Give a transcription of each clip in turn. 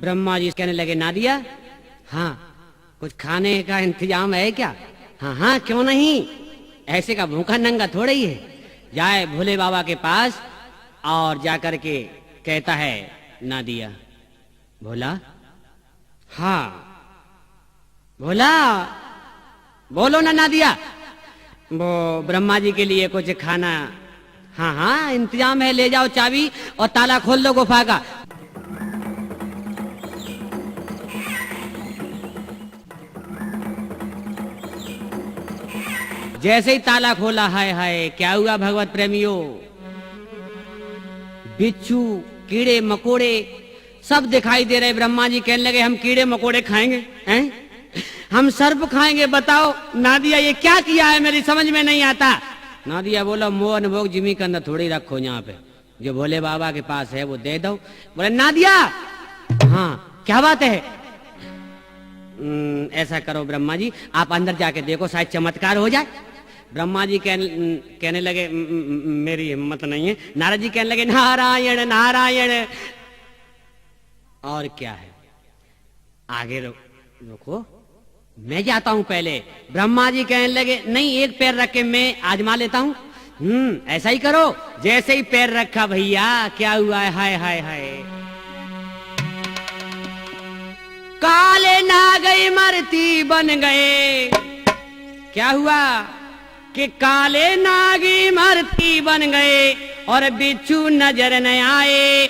ब्रह्मा जी कहने लगे, नादिया, हाँ कुछ खाने का इंतजाम है क्या? हाँ हाँ क्यों नहीं, ऐसे का भूखा नंगा थोड़ा ही है। जाए भोले बाबा के पास और जाकर के कहता है, नादिया। भोला, हाँ भोला, बोलो ना नादिया। वो ब्रह्मा जी के लिए कुछ खाना, हाँ हाँ इंतजाम है, ले जाओ चाबी और ताला खोल दो गुफा का। जैसे ही ताला खोला, हाय हाय क्या हुआ भगवत प्रेमियों, बिच्छू कीड़े मकोड़े सब दिखाई दे रहे। ब्रह्मा जी कहने लगे, हम कीड़े मकोड़े खाएंगे हैं? हम सर्प खाएंगे? बताओ नादिया ये क्या किया है, मेरी समझ में नहीं आता। नादिया बोला, मोह अनुभोग जिमी के अंदर थोड़ी रखो, यहाँ पे जो भोले बाबा के पास है वो दे दो। बोले, नादिया हाँ क्या बात है? ऐसा करो ब्रह्मा जी, आप अंदर जाके देखो, शायद चमत्कार हो जाए। ब्रह्मा जी कहने लगे, मेरी हिम्मत नहीं है। नारद जी कहने लगे, नारायण नारायण। और क्या है, आगे रुको, मैं जाता हूं पहले। ब्रह्मा जी कहने लगे, नहीं एक पैर रख के मैं आजमा लेता हूं। ऐसा ही करो। जैसे ही पैर रखा भैया, क्या हुआ है, हाय हाय हाय, काले नागई मरती बन गए। क्या हुआ कि काले नागी मरती बन गए और बिच्छू नजर न आए।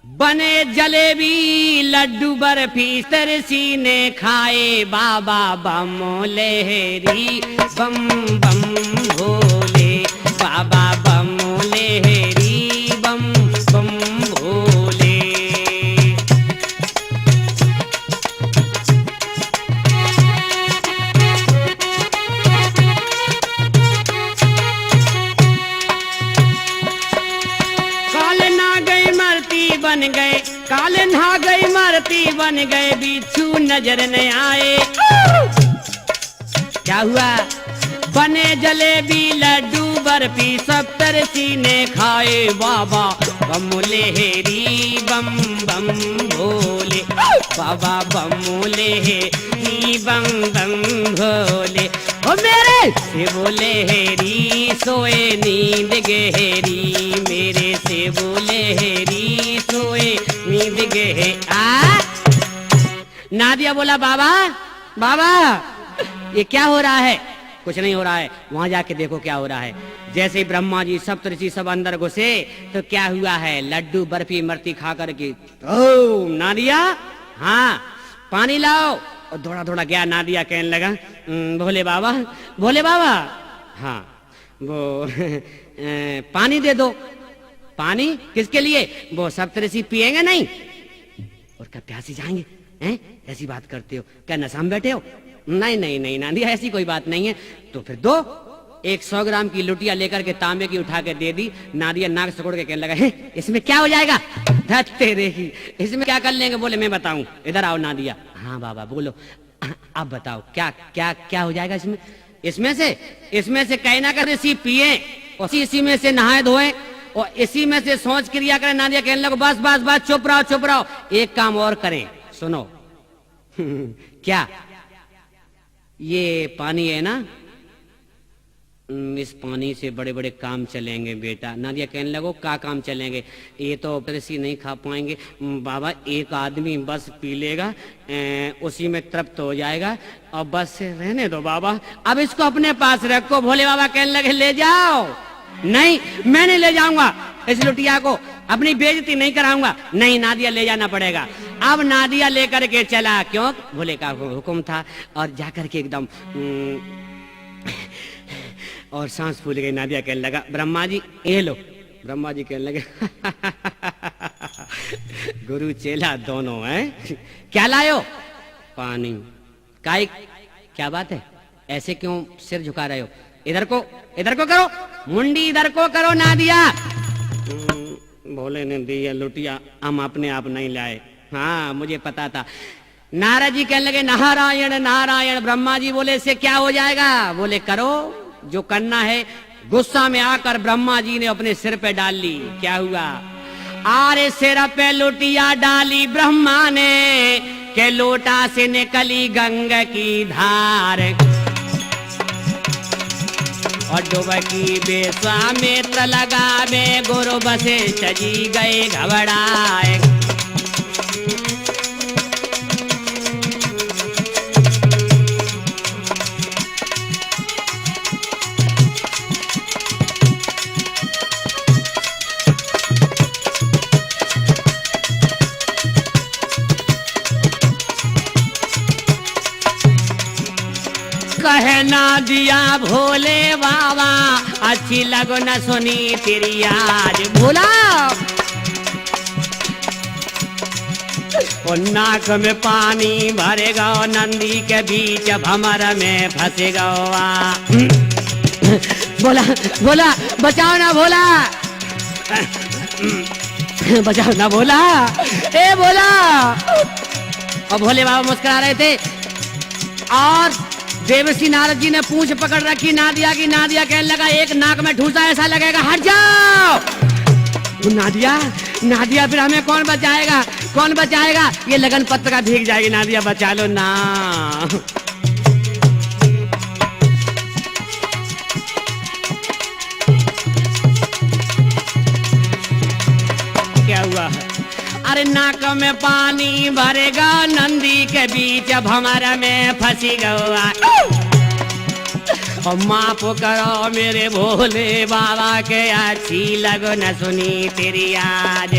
बने जलेबी लड्डू बर्फी तरसी ने खाए। बाबा बम लहरी बम बम भोले, बाबा बम लहरी बम बम भोले। बन गए काले नहा गई मरती बन गए, बिच्छू नजर न आए। क्या हुआ, बने जलेबी लड्डू बर्फी सब तरसी ने खाए। बाबा बम लहरी बम बम भोले, बाबा बम लहरी बम बम भोले। ओ मेरे से बोले हेरी सोए नींद गहरी, मेरे से बोले हेरी सोए नींद गहरी। नादिया बोला, बाबा बाबा ये क्या हो रहा है? कुछ नहीं हो रहा है, वहां जाके देखो क्या हो रहा है। जैसे ही ब्रह्मा जी सप्तऋषि सब अंदर घुसे तो क्या हुआ है, लड्डू बर्फी मरती खा करके, ओ नादिया हाँ पानी लाओ। और थोड़ा थोड़ा गया, नादिया कहने लगा, भोले बाबा भोले बाबा हाँ वो पानी दे दो। पानी किसके लिए? वो सप्तऋषि पिएंगे नहीं और क्या प्यासे जाएंगे हैं? ऐसी बात करते हो, क्या नशा में बैठे हो? नहीं नहीं नहीं नादिया ऐसी कोई बात नहीं है। तो फिर दो। 100 ग्राम की लुटिया लेकर के तांबे की उठा के दे दी। नादिया नाक सकोड़ के कहने लगा, इसमें क्या हो जाएगा? तेरे ही, इसमें क्या कर लेंगे? बोले मैं बताऊं, इधर आओ नादिया। हाँ बाबा बोलो, आप बताओ क्या क्या क्या हो जाएगा इसमें? इसमें से कहना कर ऋषि पिए और इसी में से नहाए धोए और इसी में से सोच क्रिया करें। नादिया कहने लगा, बस बस बस चुप रहो चुप रहो, एक काम और करें, सुनो। क्या? ये पानी है ना, इस पानी से बड़े बड़े काम चलेंगे बेटा। नादिया कहने लगो, क्या काम चलेंगे? ये तो कृषि नहीं खा पाएंगे बाबा, एक आदमी बस पी लेगा, उसी में तृप्त हो जाएगा और बस रहने दो बाबा, अब इसको अपने पास रखो। भोले बाबा कहने लगे, ले जाओ। नहीं मैं नहीं ले जाऊंगा इस लुटिया को, अपनी बेइज्जती नहीं कराऊंगा। नहीं नादिया ले जाना पड़ेगा। अब नादिया लेकर के चला, क्यों? भोले का हुक्म था। और जाकर के एकदम और सांस फूल गई। नादिया कहने लगा, ब्रह्मा जी ये लो। ब्रह्मा जी कहने लगे, गुरु चेला दोनों हैं, क्या लायो? पानी। काई क्या बात है, ऐसे क्यों सिर झुका रहे हो? इधर को करो, मुंडी इधर को करो। नादिया भोले ने दी है लुटिया, हम अपने आप नहीं लाए। हाँ मुझे पता था। नारद जी कहने लगे, नारायण नारायण। ब्रह्मा जी बोले, इससे क्या हो जाएगा? बोले करो जो करना है। गुस्सा में आकर ब्रह्मा जी ने अपने सिर पे डाल ली। क्या हुआ? आरे सिर पे लुटिया डाली ब्रह्मा ने, के लोटा से निकली गंगा की धार। और डुबकी विश्वामित्र लगावे, गुरु वशिष्ठ जी गए घबराए। कहे ना दिया भोले बाबा, अच्छी लगो न सुनी तेरी आज भोला। और नाक में पानी भरेगा, नंदी के बीच भमर में फंसेगा। बोला बोला बचाओ ना भोला, बचाओ ना भोला, ए भोला। और भोले बाबा मुस्कुरा रहे थे और देवर्षि नारद जी ने पूंछ पकड़ रखी नादिया की। नादिया कहने लगा, एक नाक में ठूसा ऐसा लगेगा, हट जाओ। नादिया नादिया फिर हमें कौन बचाएगा, कौन बचाएगा? ये लगन पत्र का भीग जाएगी, नादिया बचा लो ना। क्या हुआ? अरे नाक में पानी भरेगा, नंदी के बीच भंवर में फंसी गवा। और माफ करो मेरे भोले बाबा के, अच्छी लगो न सुनी तेरी आज।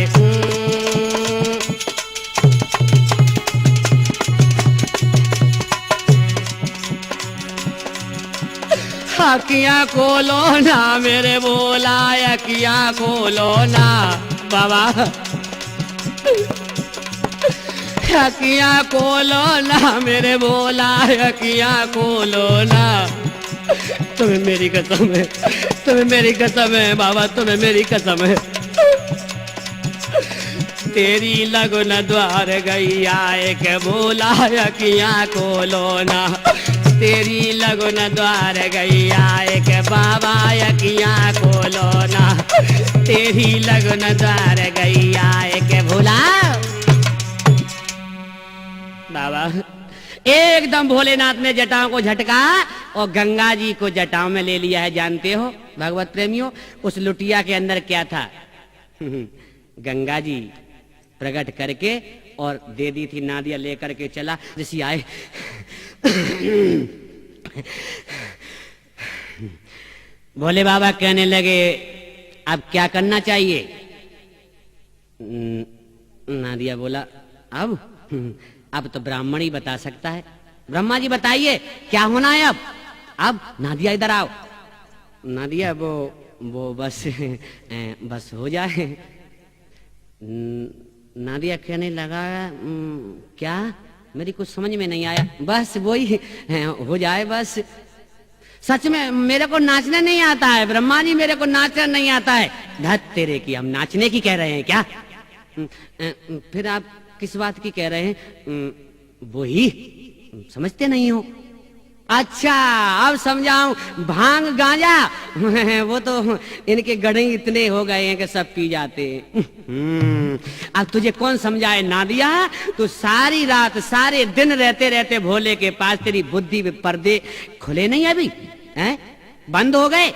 अखियां खोलो ना मेरे भोला, अखियां खोलो ना बाबा, अखियां खोलो ना मेरे भोला, अखियां खोलो ना। तुम्हें मेरी कसम है, तुम्हें मेरी कसम है बाबा, तुम्हें मेरी कसम है। तेरी लगन द्वार गई आए के भोला, अखियां खोलो ना। तेरी लगन द्वार गई आए के बाबा, अखियां खोलो ना। तेरी लगन द्वार गई आए के भोला। बाबा एकदम भोलेनाथ ने जटाओं को झटका और गंगा जी को जटाओं में ले लिया है। जानते हो भगवत प्रेमियों, उस लुटिया के अंदर क्या था? गंगा जी प्रकट करके और दे दी थी। नादिया लेकर के चला। ऋषि आए, भोले बाबा कहने लगे, अब क्या करना चाहिए? नादिया बोला, अब तो ब्राह्मण ही बता सकता है। ब्रह्मा जी बताइए क्या होना है अब? अब नादिया इधर आओ। नादिया वो बस हो जाए। नादिया कहने लगा, क्या? मेरी कुछ समझ में नहीं आया। बस वही हो जाए बस। सच में मेरे को नाचना नहीं आता है ब्रह्मा जी, मेरे को नाचना नहीं आता है। धत तेरे की, हम नाचने की कह रहे हैं क्या? फिर आप किस बात की कह रहे हैं? वही समझते नहीं हो? अच्छा अब समझाऊं। भांग गांजा वो तो इनके गड़े इतने हो गए हैं कि सब पी जाते हैं। अब तुझे कौन समझाए नादिया? तू सारी रात सारे दिन रहते रहते भोले के पास, तेरी बुद्धि में पर्दे खुले नहीं अभी हैं, बंद हो गए।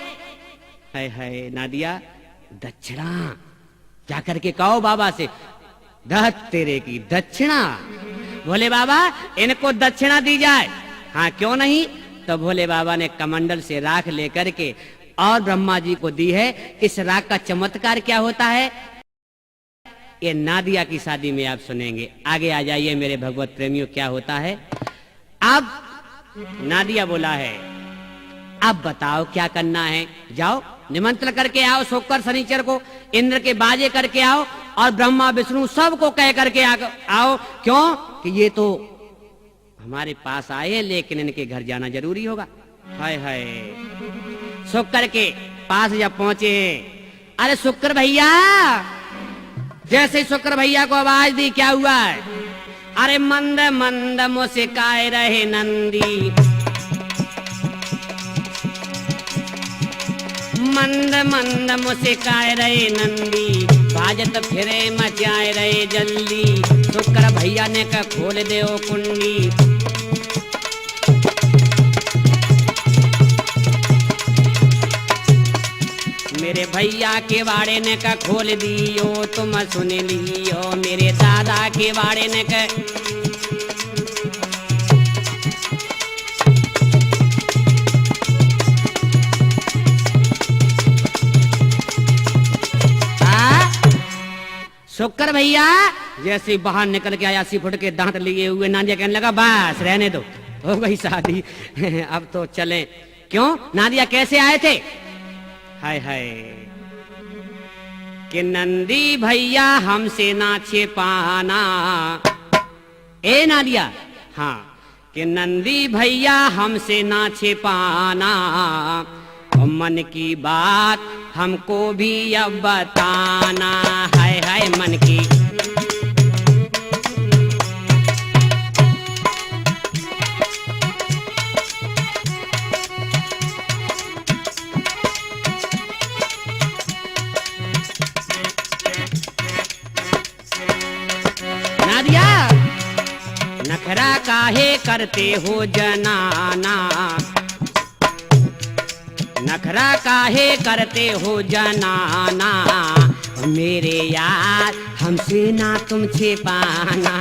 हाय हाय नादिया, दक्षिणा जा करके कहो बाबा से। धत तेरे की दक्षिणा? भोले बाबा इनको दक्षिणा दी जाए? हाँ क्यों नहीं। तो भोले बाबा ने कमंडल से राख लेकर के और ब्रह्मा जी को दी है। इस राख का चमत्कार क्या होता है ये नादिया की शादी में आप सुनेंगे। आगे आ जाइए मेरे भगवत प्रेमियों, क्या होता है। अब नादिया बोला है, अब बताओ क्या करना है। जाओ निमंत्रण करके आओ शुक्र शनिचर को, इंद्र के बाजे करके आओ और ब्रह्मा विष्णु सबको कह करके आओ। क्यों कि ये तो हमारे पास आए हैं, लेकिन इनके घर जाना जरूरी होगा। हाय हाय, शुक्र के पास जब पहुंचे, अरे शुक्र भैया, जैसे ही शुक्र भैया को आवाज दी, क्या हुआ है? अरे मंद मंद मुस्काए रहे नंदी, मंद मंद मुस्काए रहे नंदी, आज तो फिरे मचाए रहे जल्दी, शुक्र भैया ने का खोल दे ओ कुंडी। मेरे भैया के बाड़े ने का खोल दियो, तुम सुन लियो मेरे दादा के बाड़े ने का। शुक्र भैया जैसे बाहर निकल के आया, 80 फुट के दांत लिए हुए, नादिया कहने लगा बस रहने दो, हो गई शादी। अब तो चलें। क्यों नादिया कैसे आए थे? हाय हाय कि नंदी भैया हमसे ना छिपाना। ए नादिया, हाँ कि नंदी भैया हमसे ना छिपाना, मन की बात हमको भी अब बताना। हाय हाय मन की। नादिया नखरा काहे करते हो जनाना, नखरा काहे करते हो जनाना, मेरे यार हमसे ना तुम छिपाना।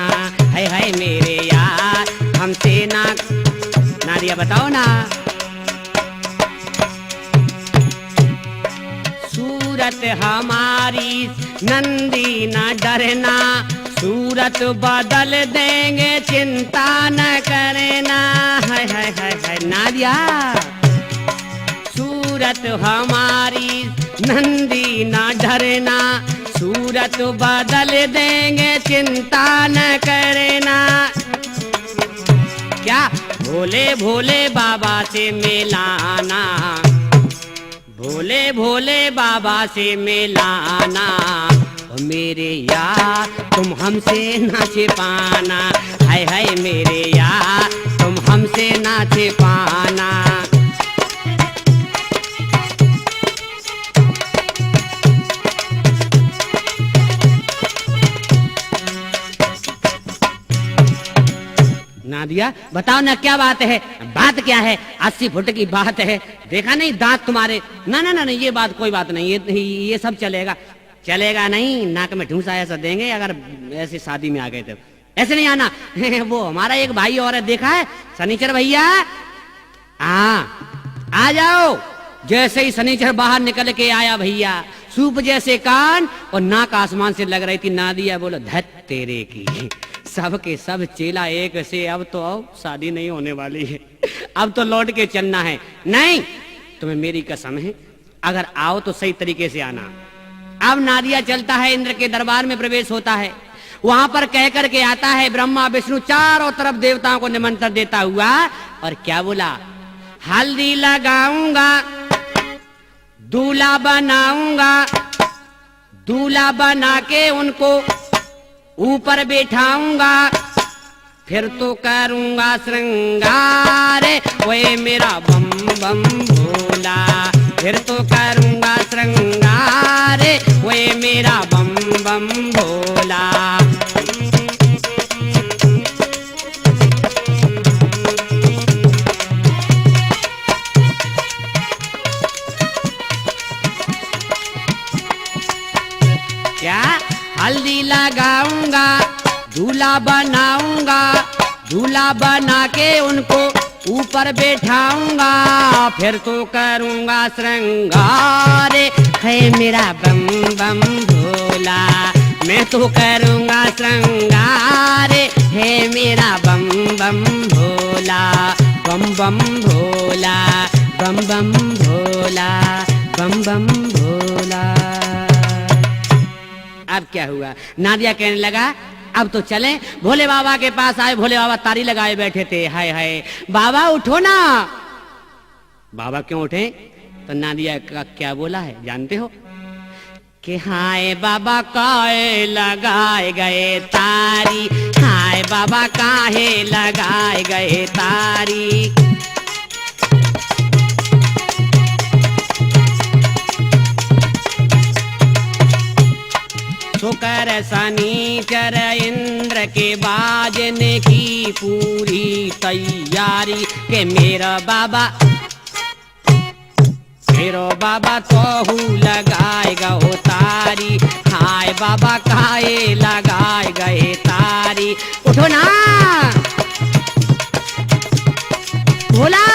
है मेरे यार हमसे ना। नादिया बताओ ना। सूरत हमारी नंदी न डरना, सूरत बदल देंगे चिंता न करना। है नादिया सूरत हमारी नंदी न डरना, सूरत बदल देंगे चिंता न करना। क्या भोले भोले बाबा से मिलाना, भोले भोले बाबा से मिलाना, मेरे यार तुम हमसे ना छिपाना। है मेरे यार तुम हमसे ना छिपाना। नादिया बताओ ना क्या बात है? बात क्या है? 80 फुट की बात है, देखा नहीं दांत तुम्हारे। ना ना ना नहीं, ये बात कोई बात नहीं, ये सब चलेगा। चलेगा नहीं, नाक में ढूंसा ऐसा देंगे अगर ऐसी शादी में आ गए तो। ऐसे नहीं आना। वो हमारा एक भाई और है, देखा है शनिचर भैया। हाँ आ जाओ। जैसे ही शनिचर बाहर निकल के आया भैया, सूप जैसे कान और नाक आसमान से लग रही थी। नादिया बोलो धत तेरे की, सब के सब चेला एक से। अब तो आओ, शादी नहीं होने वाली है, अब तो लौट के चलना है। नहीं तुम्हें मेरी कसम है, अगर आओ तो सही तरीके से आना। अब नादिया चलता है, इंद्र के दरबार में प्रवेश होता है। वहां पर कह कर के आता है, ब्रह्मा विष्णु चारों तरफ देवताओं को निमंत्रण देता हुआ। और क्या बोला? हल्दी लगाऊंगा, दूल्हा बनाऊंगा, दूल्हा बना के उनको ऊपर बैठाऊंगा, फिर तो करूंगा श्रृंगार। ओए मेरा बम बम भोला, फिर तो करूंगा श्रृंगार। ओए मेरा बम बम भोला। क्या? हल्दी लगाऊंगा, दूल्हा बनाऊंगा, दूल्हा बना के उनको ऊपर बैठाऊंगा, फिर तो करूंगा श्रृंगार। है मेरा बम बम भोला, मैं तो करूंगा श्रृंगार। है मेरा बम बम भोला, बम बम भोला, बम बम भोला, बम बम भोला। अब क्या हुआ? नादिया कहने लगा अब तो चले। भोले बाबा के पास आए, भोले बाबा तारी लगाए बैठे थे। हाय हाय बाबा उठो ना। बाबा क्यों उठे? तो नादिया का क्या बोला है जानते हो? कि हाय बाबा काहे लगाए गए तारी, हाय बाबा काहे लगाए गए तारी। शुक्र शनिचर इंद्र के बाजने की पूरी तैयारी के मेरा बाबा तो लगाएगा हो तारी। हाय बाबा काहे लगाए गए तारी। उठो ना भोला।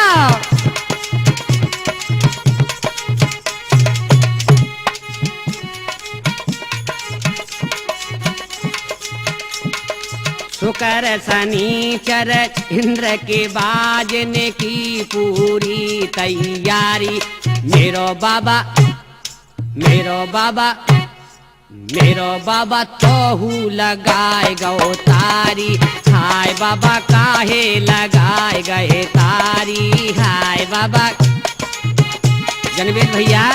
शुक्र शनिचर इंद्र के बाजने की पूरी तैयारी। मेरो बाबा तो लगाएगा ओ तारी। हाय बाबा काहे लगाए गए तारी। हाय बाबा जनवेद भैया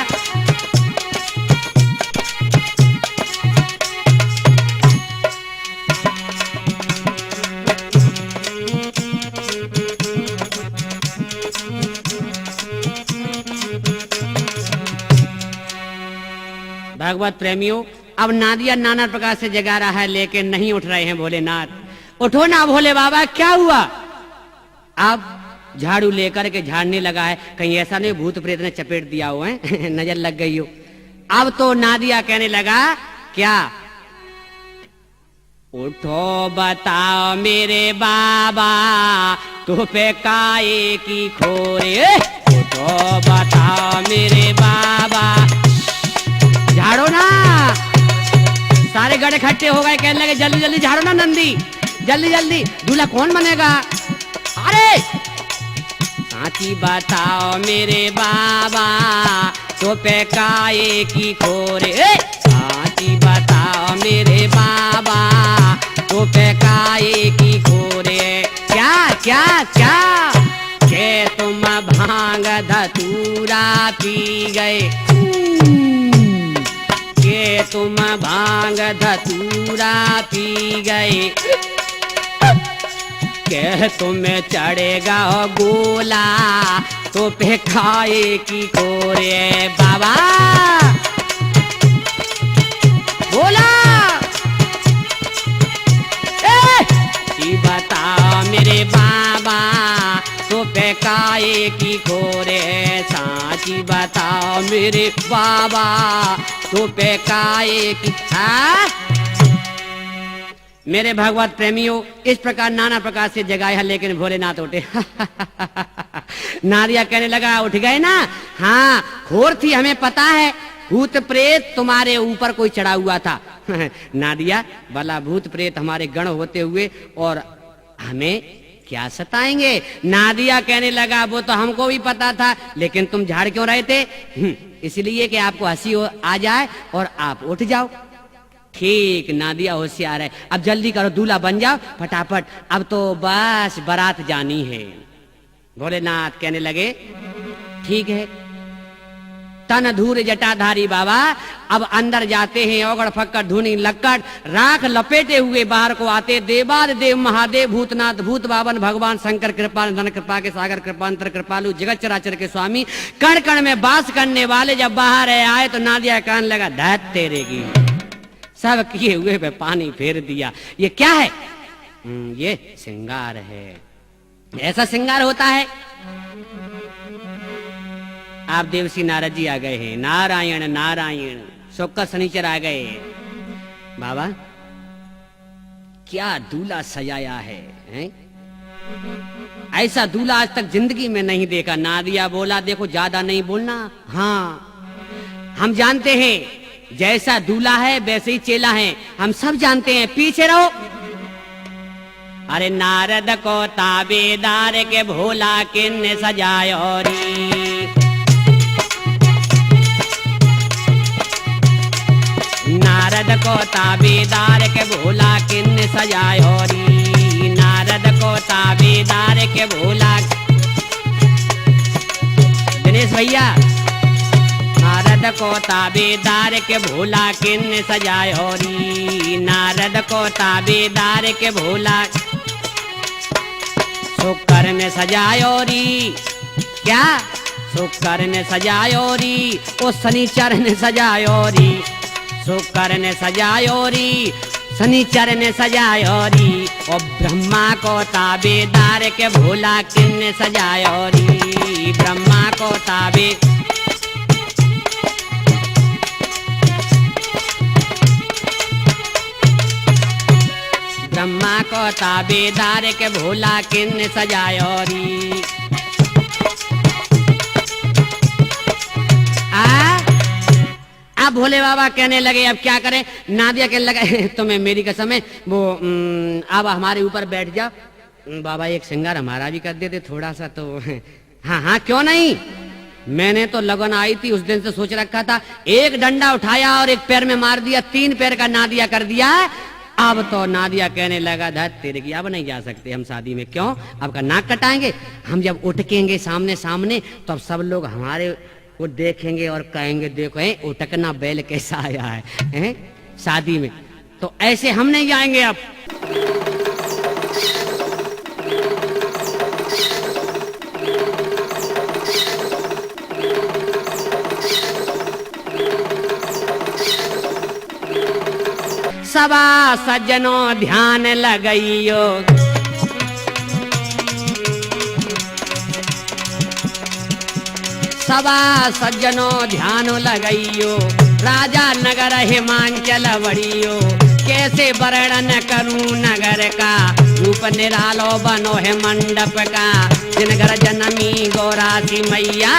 भगवत प्रेमियों, अब नादिया नाना प्रकार से जगा रहा है लेकिन नहीं उठ रहे हैं भोलेनाथ। उठो ना भोले बाबा, क्या हुआ? अब झाड़ू लेकर के झाड़ने लगा है, कहीं ऐसा नहीं भूत प्रेत ने चपेट दिया हो है नजर लग गई हो। अब तो नादिया कहने लगा क्या? उठो बताओ मेरे बाबा तो पे काए की खोरे। उठो बताओ मेरे बाबा, झाड़ो ना। सारे गड़ इकट्ठे हो गए, कहने लगे जल्दी जल्दी झाड़ो ना नंदी, जल्दी जल्दी, दूल्हा कौन बनेगा? अरे साची बताओ मेरे बाबा तो पे काए की खोरे। साची बताओ मेरे बाबा तो पे काए की खोरे। क्या क्या क्या के तुम भांग धतूरा पी गए, के तुम भांग धतूरा पी गए, के तुम्हें चढ़ेगा गोला तो पे खाए की खोरे। बाबा बोला बताओ मेरे बाबा तो पे काए की खोरे। साची बताओ मेरे बाबा तो पे काए की। मेरे भगवत प्रेमियों, इस प्रकार नाना प्रकार से जगाए है लेकिन भोलेनाथ उठे। नादिया कहने लगा उठ गए ना? हाँ खोर थी, हमें पता है भूत प्रेत तुम्हारे ऊपर कोई चढ़ा हुआ था। नादिया भला भूत प्रेत हमारे गण होते हुए और हमें क्या सताएंगे? नादिया कहने लगा वो तो हमको भी पता था लेकिन तुम झाड़ क्यों रहे थे? इसलिए कि आपको हंसी आ जाए और आप उठ जाओ। ठीक, नादिया होशियार है। अब जल्दी करो, दूल्हा बन जाओ फटाफट, अब तो बस बारात जानी है। भोलेनाथ कहने लगे ठीक है। तन धूर जटाधारी बाबा अब अंदर जाते हैं, ओगड़ फक्कड़ धुनी लक्कड़ राख लपेटे हुए बाहर को आते। देवाद देव महादेव भूतनाथ भूत बावन भगवान शंकर कृपा धन कृपा के सागर कृपांतर कृपालु जगत चराचर के स्वामी कण कण में वास करने वाले जब बाहर आए तो नादिया कहने लगा धत तेरेगी, सब किए हुए पे पानी फेर दिया। ये क्या है? ये श्रृंगार है। ऐसा श्रृंगार होता है? आप देवसी नारद जी आ गए हैं। नारायण नारायण, शुक्र शनिचर आ गए। बाबा क्या दूल्हा सजाया है? ऐसा दूल्हा आज तक जिंदगी में नहीं देखा। नादिया बोला देखो ज्यादा नहीं बोलना। हाँ हम जानते हैं जैसा दूल्हा है वैसे ही चेला है, हम सब जानते हैं, पीछे रहो। अरे नारद को ताबेदार के भोला किन्ने सजायो री। नारद को ताबेदार के भोला किन्ने सजायो री। नारद को ताबेदार के भोला। दिनेश भैया, नारद को ताबेदार के भोला किन्ने सजायो री। नारद को ताबेदार के भोला शुक्र ने सजायो री। क्या? शुक्र ने सजायो री, ओ शनिचर ने सजायो री। शुक्र ने सजायोरी, शनिचर ने सजायोरी, और ब्रह्मा को ताबेदार के भोला किन्ने सजायोरी। ब्रह्मा को ताबे ब्रह्मा को ताबेदार के भोला किन्ने सजायोरी। अब भोले बाबा कहने लगे अब क्या करें। नादिया कहने लगे तुम्हें मेरी कसम है वो अब हमारे ऊपर बैठ जाओ। बाबा एक श्रृंगार हमारा भी कर देते थोड़ा सा तो। हाँ हाँ क्यों नहीं, मैंने तो लगन आई थी उस दिन से सोच रखा था, एक डंडा उठाया और एक पैर में मार दिया, 3 पैर का नादिया कर दिया। अब तो नादिया कहने लगा धत तेरे की अब नहीं जा सकते हम शादी में। क्यों, अब का नाक कटाएंगे हम, जब उठकेंगे सामने सामने तो अब सब लोग हमारे वो देखेंगे और कहेंगे देखो उठकना बैल कैसा आया है शादी में, तो ऐसे हम नहीं जाएंगे अब। सबा सज्जनों ध्यान लगइयो, सबा सज्जनों ध्यान लगइयो, राजा नगर हिमांचल बड़ियो। कैसे वर्णन करूं नगर का, रूप निरालो बनो है मंडप का। जिनगर जनमी गौरासी मैया,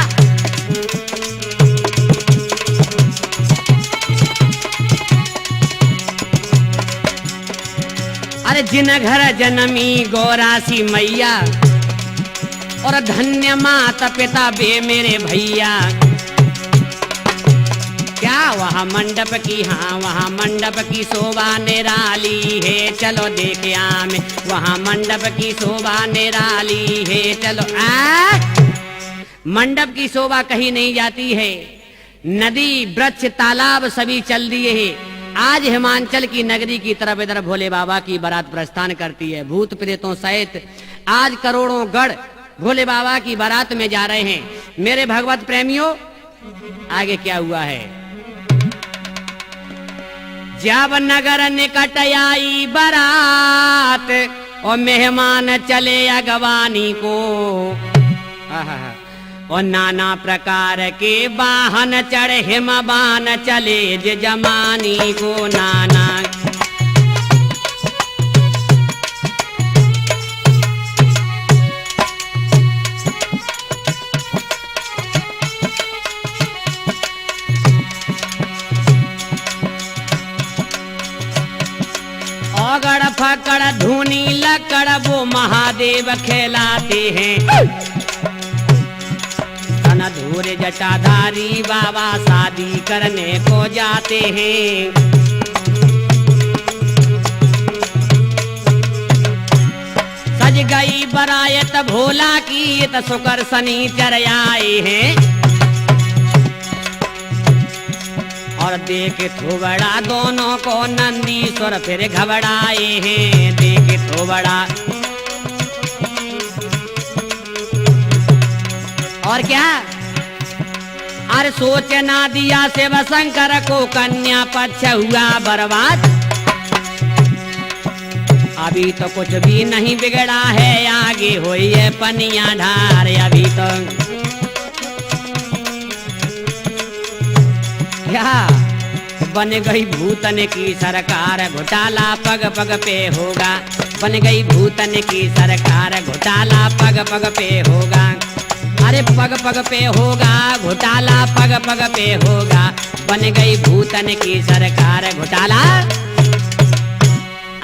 अरे जिन घर जनमी गौरासी मैया, और धन्य माता पिता बे मेरे भैया। क्या वहाँ मंडप की, हाँ वहाँ मंडप की शोभा निराली है, चलो देख आमे वहाँ मंडप की शोभा निराली है। चलो मंडप की शोभा कहीं नहीं जाती है, नदी वृक्ष तालाब सभी चल दिए हैं। आज हिमांचल की नगरी की तरफ इधर भोले बाबा की बारात प्रस्थान करती है, भूत प्रेतों सहित आज करोड़ों गढ़ भोले बाबा की बारात में जा रहे हैं। मेरे भगवत प्रेमियों आगे क्या हुआ है। जब नगर निकट आई बारात, और मेहमान चले अगवानी को, और नाना प्रकार के वाहन चढ़े हिमबान चले जमानी को। नाना अगड़ फकड़ धूनी लकड़ वो महादेव खेलाते हैं। धूरे जटाधारी बाबा शादी करने को जाते हैं। सज गई बरायत भोला की, तो शुक्र शनिचर आए हैं। और देख थोबड़ा दोनों को नंदीश्वर फिर घबराए हैं। देख थोबड़ा और क्या, अरे सोचना दिया शिव शंकर को कन्या पक्ष हुआ बर्बाद। अभी तो कुछ भी नहीं बिगड़ा है, आगे हुई है पनिया ढार। अभी तो क्या बन गई भूतन की सरकार, घोटाला पग पग पे होगा। बन गई भूतन की सरकार, घोटाला पग पग पे होगा। अरे पग पग पे होगा घोटाला, पग पग पे होगा। बन गई भूतन की सरकार, घोटाला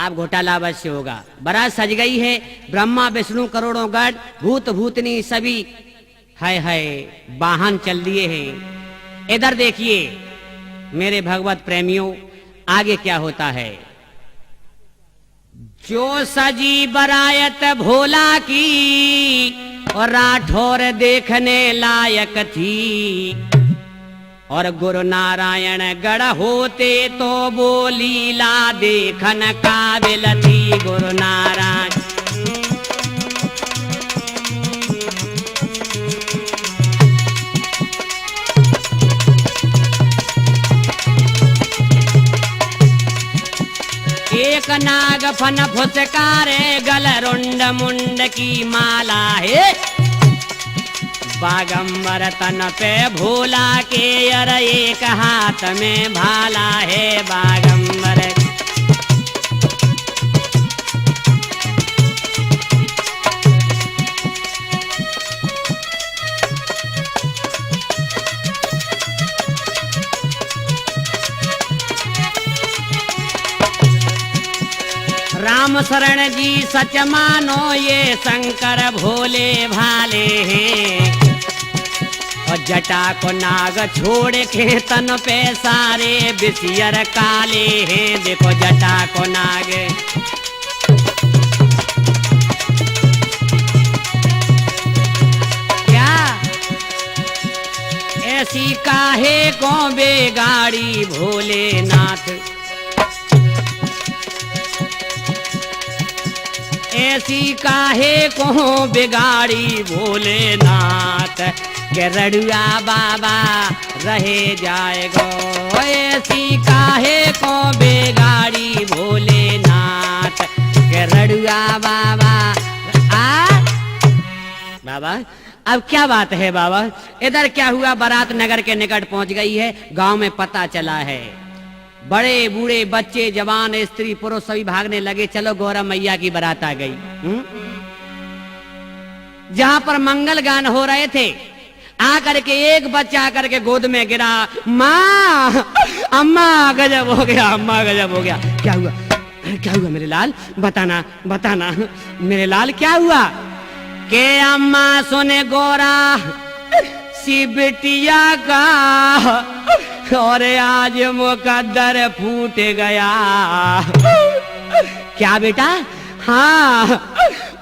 अब घोटाला अवश्य होगा। बारात सज गई है, ब्रह्मा विष्णु करोड़ों गढ़ भूत भूतनी सभी हाय हाय वाहन चल दिए हैं। इधर देखिए मेरे भगवत प्रेमियों आगे क्या होता है। जो सजी बरायत भोला की, और राठौर देखने लायक थी। और गुरु नारायण गढ़ होते तो वो लीला देखन काबिल थी। गुरु नारायण एक नाग फन फुसकारे गल रुंड मुंड की माला है बागंबर तन पे भोला के अर एक हाथ में भाला है बागंबर। राम शरण जी सच मानो ये शंकर भोले भाले हैं और जटा को नाग छोड़ के तन पे सारे बिसियर काले हैं। देखो जटा को नाग क्या ऐसी काहे को बेगाड़ी भोलेनाथ ऐसी काहे को बिगाड़ी भोलेनाथ के रड़ुआ बाबा रहे जाएगो। ऐसी काहे को बिगाड़ी भोलेनाथ के रड़ुआ बाबा बाबा अब क्या बात है बाबा? इधर क्या हुआ? बारात नगर के निकट पहुंच गई है। गांव में पता चला है, बड़े बूढ़े बच्चे जवान स्त्री पुरुष सभी भागने लगे। चलो गौरा मैया की बारात आ गई। जहां पर मंगल गान हो रहे थे आकर के एक बच्चा आकर के गोद में गिरा। माँ अम्मा गजब हो गया, अम्मा गजब हो गया। क्या हुआ? क्या हुआ मेरे लाल? बताना बताना मेरे लाल क्या हुआ? के अम्मा सुने गौरा सी बिटिया का और आज मुकद्दर फूट गया। क्या बेटा? हाँ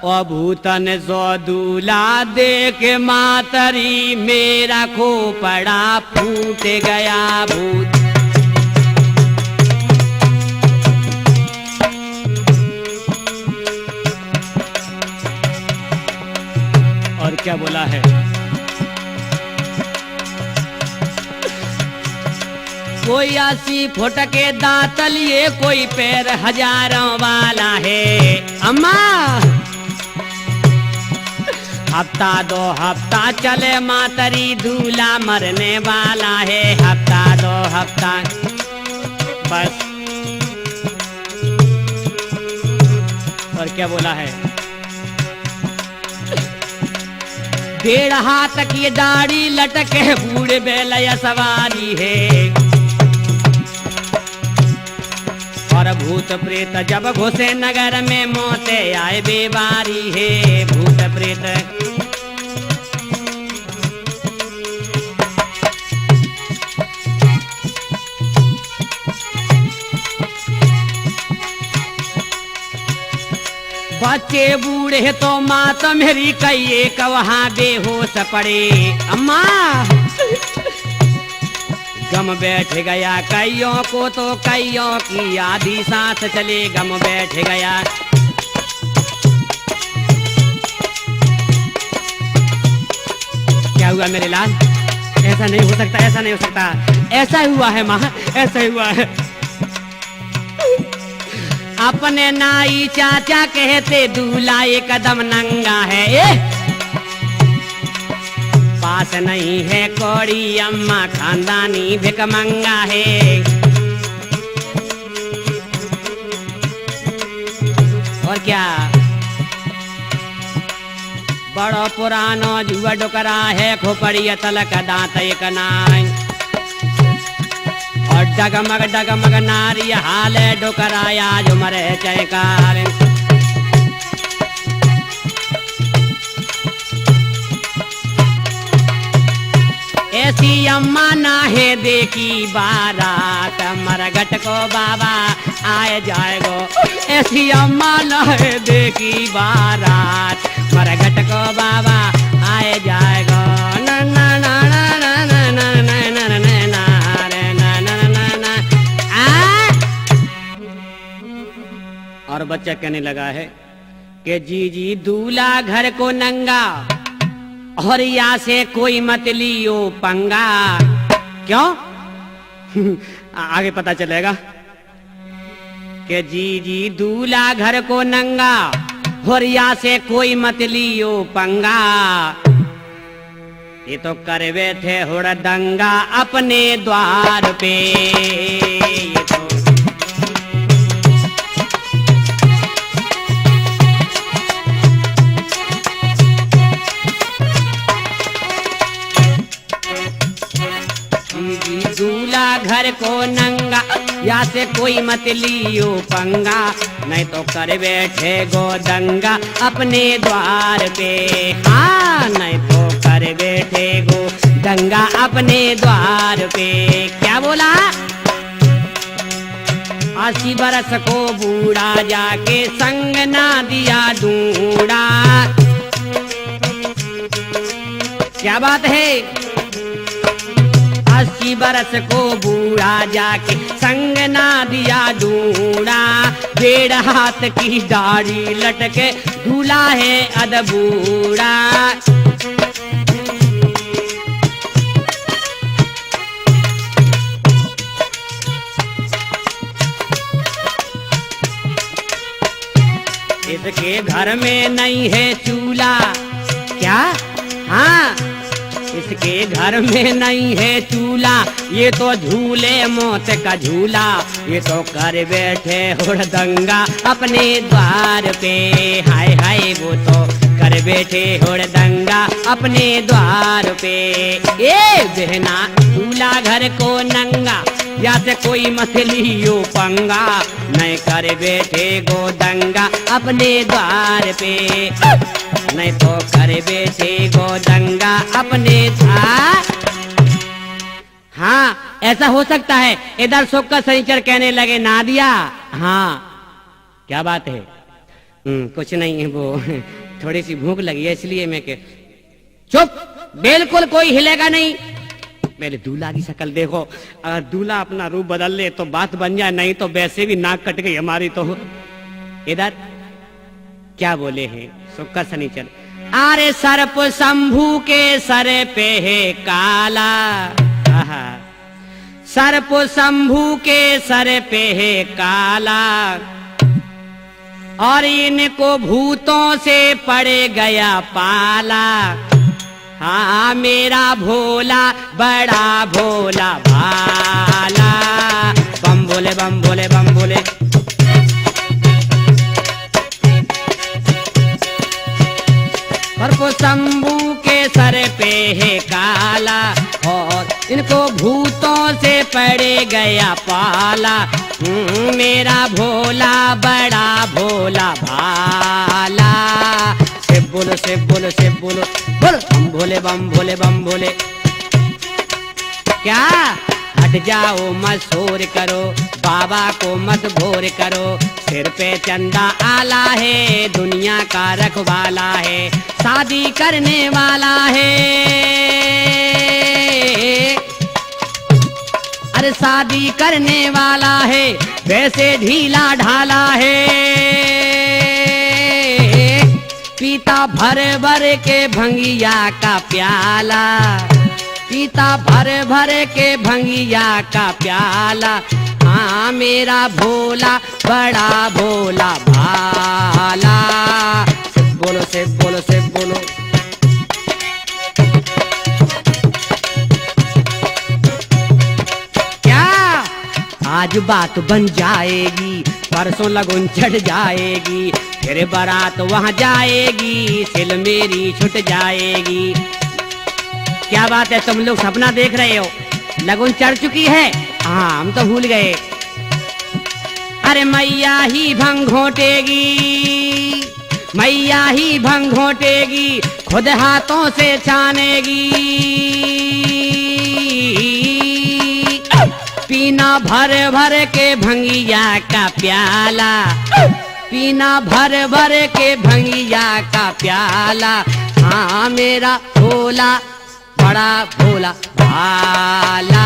ओ भूतन सो दूल्हा देख मातरी मेरा खोपड़ा फूट गया। भूत और क्या बोला है? कोई 80 फुट के दांत लिए कोई पैर हजारों वाला है। अम्मा हफ्ता दो हफ्ता चले मातरी दूल्हा मरने वाला है। हफ्ता दो हफ्ता बस। और क्या बोला है? 1.5 हाथ की दाढ़ी लटके बूढ़े बैलया सवारी है। और भूत प्रेत जब घुसे नगर में मौते आए बेबारी है। भूत प्रेत बच्चे बूढ़े तो मात मेरी कई एक वहां बेहोश पड़े। अम्मा गम बैठ गया कईयों को तो कईयों की आधी सांस चले। गम बैठ गया। क्या हुआ मेरे लाल? ऐसा नहीं हो सकता, ऐसा नहीं हो सकता। ऐसा हुआ है माँ, ऐसा हुआ है। अपने नाई चाचा कहते दूल्हा एक कदम नंगा है। पास नहीं है कौड़ी अम्मा खानदानी भिकमंगा है। और क्या बड़ो पुरानो जुआ डुकरा है। खोपड़ी तलक दांत एक नाई और डगमग नारी हाल डुकराया जो मरे चयकार। ऐसी अम्मा नाहे देखी बारात मरगट को बाबा आए जाएगो। ऐसी अम्मा नाहे देखी बारात मरगट को बाबा आए जाएगो। ना ना ना ना ना ना ना ना ना ना और बच्चा कहने लगा है कि जी दूल्हा घर को नंगा और या से कोई मत लियो पंगा। क्यों? आगे पता चलेगा। के जी जी दूल्हा घर को नंगा, होरिया से कोई मत लियो पंगा। ये तो कर बैठे हुड़दंगा अपने द्वार पे। ये तो दूल्हा घर को नंगा, या से कोई मत लियो पंगा, नहीं तो कर बैठे गो दंगा अपने द्वार पे। हाँ, नहीं तो कर बैठे गो दंगा अपने द्वार पे। क्या बोला? 80 बरस को बूढ़ा जाके संग ना दिया दूड़ा। क्या बात है? 80 बरस को बूढ़ा जाके संग ना दिया दूड़ा। 1.5 हाथ की दाढ़ी लटके दूल्हा है अधबूढ़ा। इसके घर में नहीं है चूल्हा। क्या? हाँ, इसके घर में नहीं है चूल्हा, ये तो झूले मौत का झूला। ये तो कर बैठे हुड़दंगा अपने द्वार पे। हाय हाय, वो तो कर बैठे हुड़दंगा अपने द्वार पे। ए बहना, दूल्हा घर को नंगा, या से कोई मत लियो पंगा, नहीं कर बैठे गो दंगा अपने द्वार पे। नहीं तो कर बैठे गो दंगा अपने द्वार। हाँ, ऐसा हो सकता है। इधर सुख का सनीचर कहने लगे नादिया। हाँ, क्या बात है? कुछ नहीं है, वो थोड़ी सी भूख लगी है इसलिए मैं के। चुप, बिल्कुल कोई हिलेगा नहीं। पहले दूल्हा की शक्ल देखो, अगर दूल्हा अपना रूप बदल ले तो बात बन जाए, नहीं तो वैसे भी नाक कट गई हमारी तो। इधर क्या बोले हैं सुक्का सनीचर? अरे सर्प शंभू के सर पे है काला। सर्प शंभू के सर पे है काला, और इनको भूतों से पड़ गया पाला। हाँ, मेरा भोला बड़ा भोला भाला। बम बोले बम बोले बम बोले। सर्प शंभू के सर पे है काला, और इनको भूतों से पड़ गया पाला। मेरा भोला बड़ा भोला भाला। शिव बोलो शिव बोलो शिव बोलो, बोलो बम भोले बम भोले बम भोले। क्या? हट जाओ मत शोर करो, बाबा को मत भोर करो। सिर पे चंदा आला है, दुनिया का रखवाला है, शादी करने वाला है। अरे शादी करने वाला है, वैसे ढीला ढाला है। पीता भर भर के भंगिया का प्याला, पीता भर भर के भंगिया का प्याला। हाँ, मेरा भोला बड़ा भोला भाला। शिव बोलो शिव बोलो शिव बोलो। क्या? आज बात बन जाएगी, परसों लगन चढ़ जाएगी, फिर बारात वहाँ जाएगी, सिल मेरी छुट जाएगी। क्या बात है, तुम लोग सपना देख रहे हो? लगन चढ़ चुकी है? हाँ, हम तो भूल गए। अरे मैया ही भंग घोटेगी, मैया ही भंग घोटेगी, खुद हाथों से छानेगी। पीना भर भर के भंगिया का प्याला, पीना भर भर के भंगिया का प्याला। हाँ, मेरा भोला बड़ा भोला भाला।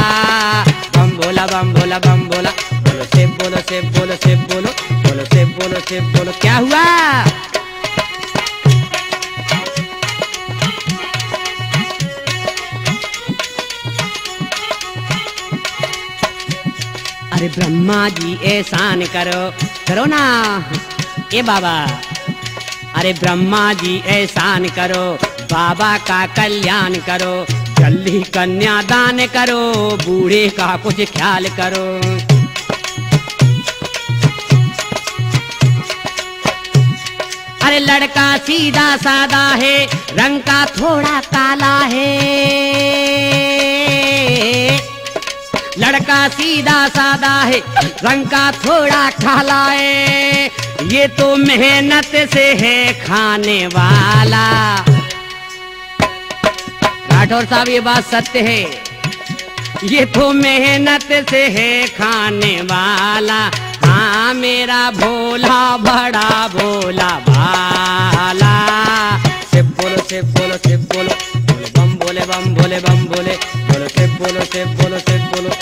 बम भोला बम भोला बम भोला। बोलो शिव बोलो शिव बोलो शिव बोलो, बोलो शिव बोलो शिव बोलो। क्या हुआ? अरे ब्रह्मा जी एहसान करो, करो ना ए बाबा। अरे ब्रह्मा जी एहसान करो, बाबा का कल्याण करो, जल्दी कन्यादान करो, बूढ़े का कुछ ख्याल करो। अरे लड़का सीधा सादा है, रंग का थोड़ा काला है। लड़का सीधा सादा है, रंग का थोड़ा काला है, ये तो मेहनत से है खाने वाला। राठौर साहब ये बात सत्य है, ये तो मेहनत से है खाने वाला। हाँ मेरा भोला बड़ा भोला भाला। शिव बोलो शिव बोलो शिव बोलो, बोलो बम बोले बम बोले बम बोले, बोलो शिव बोलो शिव बोलो शिव बोलो।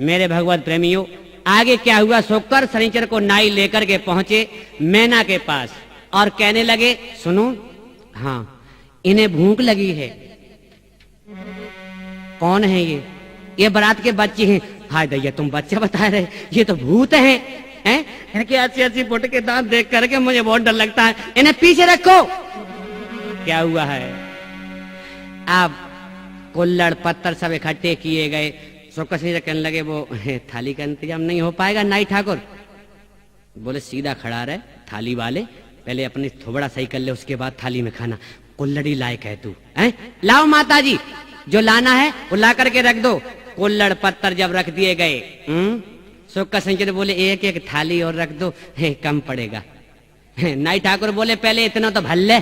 मेरे भगवत प्रेमियों, आगे क्या हुआ? सोकर शनिचर को नाई लेकर के पहुंचे मैना के पास और कहने लगे, सुनो, हाँ इन्हें भूख लगी है। कौन है ये बारात के बच्चे हैं। हाय दैया, तुम बच्चा बता रहे, ये तो भूत हैं। इनके अच्छी अच्छी फुट के दांत देख करके मुझे बहुत डर लगता है, इन्हें पीछे रखो। क्या हुआ है? अब कुल्लड़ पत्थर सब इकट्ठे किए गए। सोकर से कहने लगे, वो थाली का इंतजाम नहीं हो पाएगा नाई ठाकुर। बोले सीधा खड़ा रहे थाली वाले, पहले अपनी थोबड़ा सही कर ले, उसके बाद थाली में खाना। कुल्लड़ी लायक है तू, हैं? लाओ माता जी, जो लाना है वो ला करके रख दो। कुल्लड़ पत्थर जब रख दिए गए, सोकर संचर बोले एक एक थाली और रख दो, कम पड़ेगा। नाई ठाकुर बोले पहले इतना तो भर ले।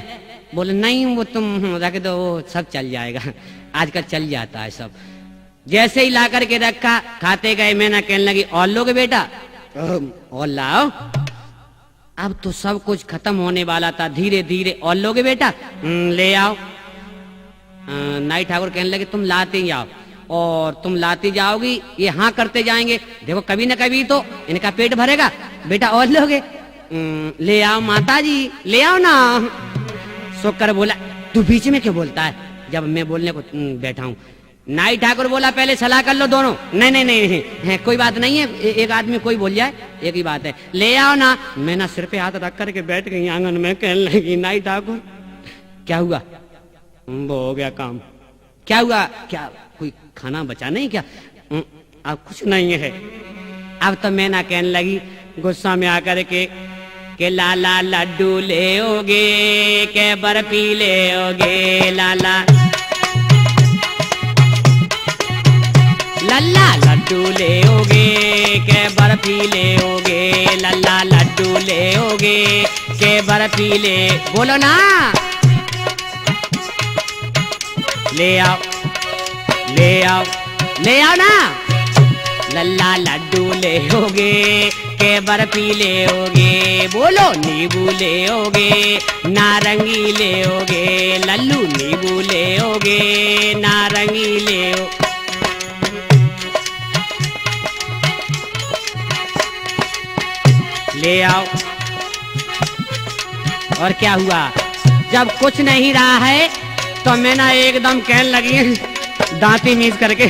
बोले नहीं, वो तुम रख दो, वो सब चल जाएगा, आजकल चल जाता है सब। जैसे ही ला करके रखा, खाते गए। मैंने कहने लगी, और लोगे बेटा? और लाओ। अब तो सब कुछ खत्म होने वाला था। धीरे धीरे, और लोगे बेटा? ले आओ। नाई ठाकुर कहने लगे, तुम लाते ही आओ, और तुम लाती जाओगी, ये हाँ करते जाएंगे, देखो कभी न कभी तो इनका पेट भरेगा। बेटा और लोगे? ले आओ माता जी, ले आओ ना। सोकर बोला, तू बीच में क्यों बोलता है जब मैं बोलने को बैठा हूँ? नाई ठाकुर बोला, पहले सलाह कर लो दोनों। नहीं नहीं नहीं, है कोई बात नहीं है, एक आदमी कोई बोल जाए, एक ही बात है, ले आओ ना। मैं ना सिर पे हाथ रख करके बैठ गई आंगन में। कहने लगी, नाई ठाकुर क्या हुआ? वो हो गया काम। क्या हुआ? क्या कोई खाना बचा नहीं क्या? अब कुछ नहीं है। अब तो मैं ना कहने लगी गुस्सा में आकर के लाला लड्डू ले ओगे, के बर्फी ले ओगे, लाला लल्ला लड्डू ले ओगे, के बर्फी ले ओगे, लल्ला लड्डू ले ओगे, के बर्फी ले। बोलो ना, ले आओ ले आओ ले आओ ना। लल्ला लड्डू ले ओगे, के बर्फी ले ओगे, बोलो नींबू ले ओगे, नारंगी ले ओगे, लल्लू नींबू ले ओगे, नारंगी ले ओ। ले आओ। और क्या हुआ? जब कुछ नहीं रहा है तो मैं ना एकदम कहने लगी दांती मीज करके,